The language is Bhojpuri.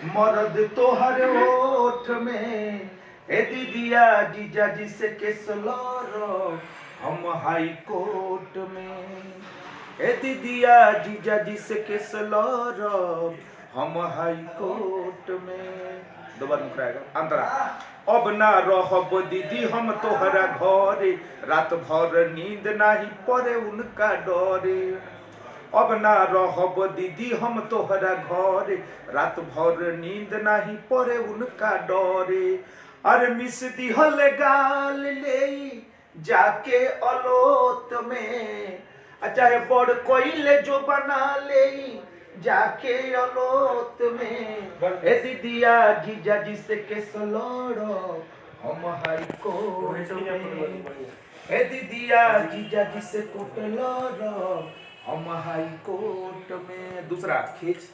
मर्द तोहर ओठ में ए दीदिया जीजा जी से केस लड़ब हम हाई कोर्ट में। ए दीदिया जीजा जी से केस लड़ब हम हाई कोर्ट में। दो बार मुकराएगा अंतरा। अब ना रहब दीदी हम तोहरा घरे, रात भर नींद नहीं पड़े उनका डरे। अब ना रहब दीदी हम तोहरा घरे, रात भर नींद नहीं पड़े उनका डरे। अरे मिस दिहल गाल ले जाके अलोत में, चाहे बड़ कोइले जो बना ले जाके अलोत में। ए दीदिया जीजा जी से केस लड़ब हम हाई कोर्ट में। ए दीदिया जीजा जी से कोर्ट लड़ब हम हाई कोर्ट में। दूसरा खींच।